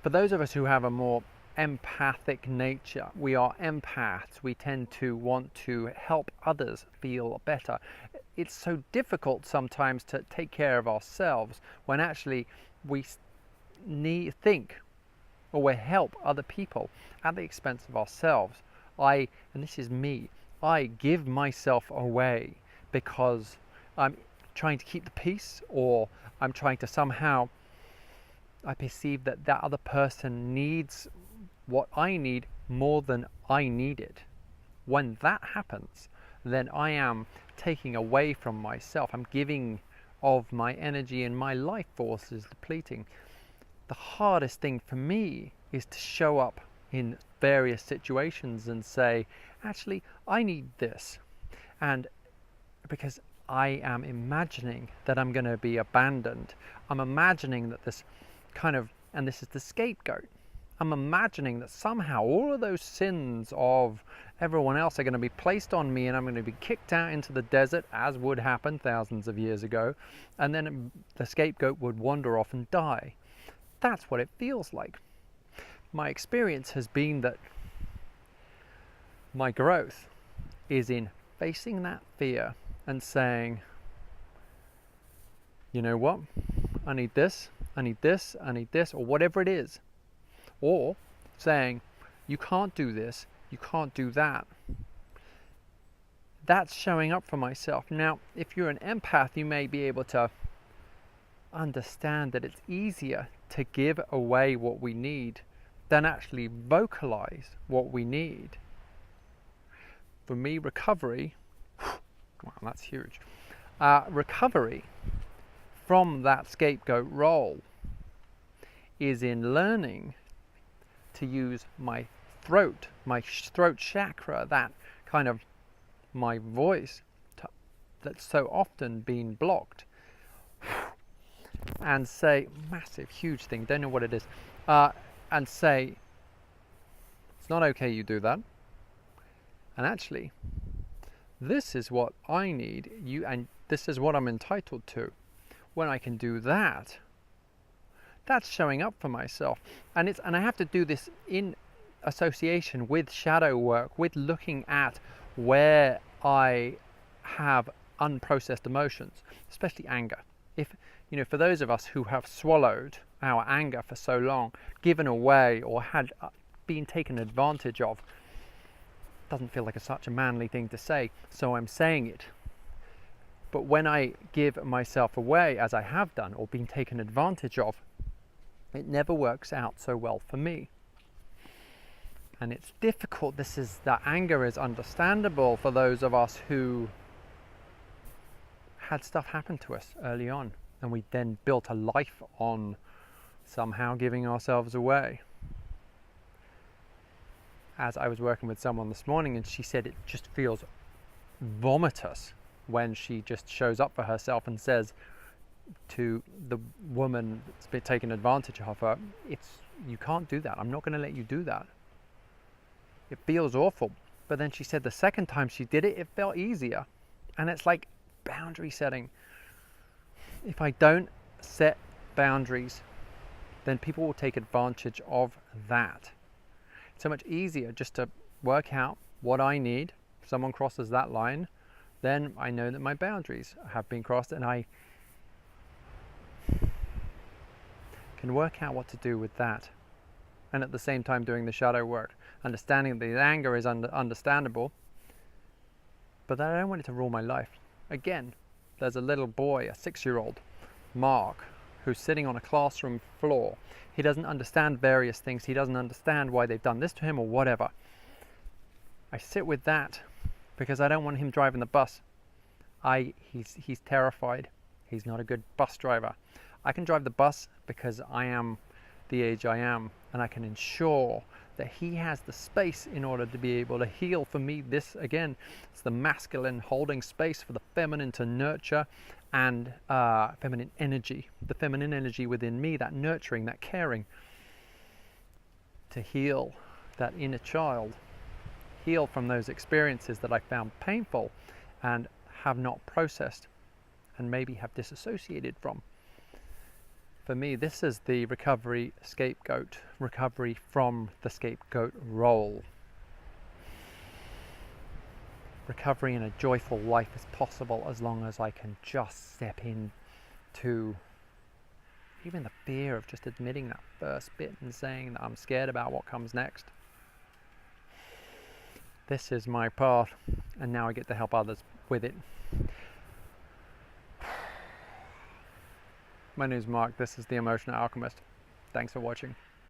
For those of us who have a more empathic nature, we are empaths, we tend to want to help others feel better. It's so difficult sometimes to take care of ourselves when actually we think or we help other people at the expense of ourselves. And this is me, I give myself away because I'm trying to keep the peace, or I'm trying to somehow, I perceive that that other person needs what I need more than I need it. When that happens, then I am taking away from myself. I'm giving of my energy, and my life force is depleting. The hardest thing for me is to show up in various situations and say, actually, I need this. And because I am imagining that I'm going to be abandoned, I'm imagining that this kind of, and this is the scapegoat, I'm imagining that somehow all of those sins of everyone else are going to be placed on me, and I'm going to be kicked out into the desert, as would happen thousands of years ago, and then the scapegoat would wander off and die. That's what it feels like. My experience has been that my growth is in facing that fear and saying, you know what, I need this, I need this, I need this, or whatever it is. Or saying, you can't do this, you can't do that. That's showing up for myself. Now, if you're an empath, you may be able to understand that it's easier to give away what we need than actually vocalize what we need. For me, recovery, wow, that's huge. Recovery from that scapegoat role is in learning to use my throat chakra, that kind of my voice that's so often been blocked, and say, massive, huge thing, don't know what it is, and say, it's not okay you do that, and actually, this is what I need, and this is what I'm entitled to. When I can do that, that's showing up for myself, and I have to do this in association with shadow work, with looking at where I have unprocessed emotions, especially anger. If for those of us who have swallowed our anger for so long, given away, or had been taken advantage of, doesn't feel like such a manly thing to say, so I'm saying it. But when I give myself away, as I have done, or been taken advantage of, it never works out so well for me. And it's difficult. That anger is understandable for those of us who had stuff happen to us early on, and we then built a life on somehow giving ourselves away. As I was working with someone this morning, and she said it just feels vomitous when she just shows up for herself and says to the woman that's been taken advantage of her, you can't do that, I'm not going to let you do that. It feels awful. But then she said the second time she did it, it felt easier. And it's like boundary setting. If I don't set boundaries, then people will take advantage of that. It's so much easier just to work out what I need. If someone crosses that line, then I know that my boundaries have been crossed, and I can work out what to do with that. And at the same time doing the shadow work, understanding that the anger is understandable, but that I don't want it to rule my life. Again, there's a little boy, a 6-year-old, Mark, who's sitting on a classroom floor. He doesn't understand various things. He doesn't understand why they've done this to him or whatever. I sit with that because I don't want him driving the bus. He's terrified. He's not a good bus driver. I can drive the bus because I am the age I am, and I can ensure that he has the space in order to be able to heal. For me, this again, it's the masculine holding space for the feminine to nurture, and feminine energy, the feminine energy within me, that nurturing, that caring, to heal that inner child, heal from those experiences that I found painful and have not processed and maybe have disassociated from. For me, this is the recovery scapegoat, recovery from the scapegoat role. Recovery in a joyful life is possible as long as I can just step into even the fear of just admitting that first bit and saying that I'm scared about what comes next. This is my path, and now I get to help others with it. My name is Mark, this is The Emotional Alchemist. Thanks for watching.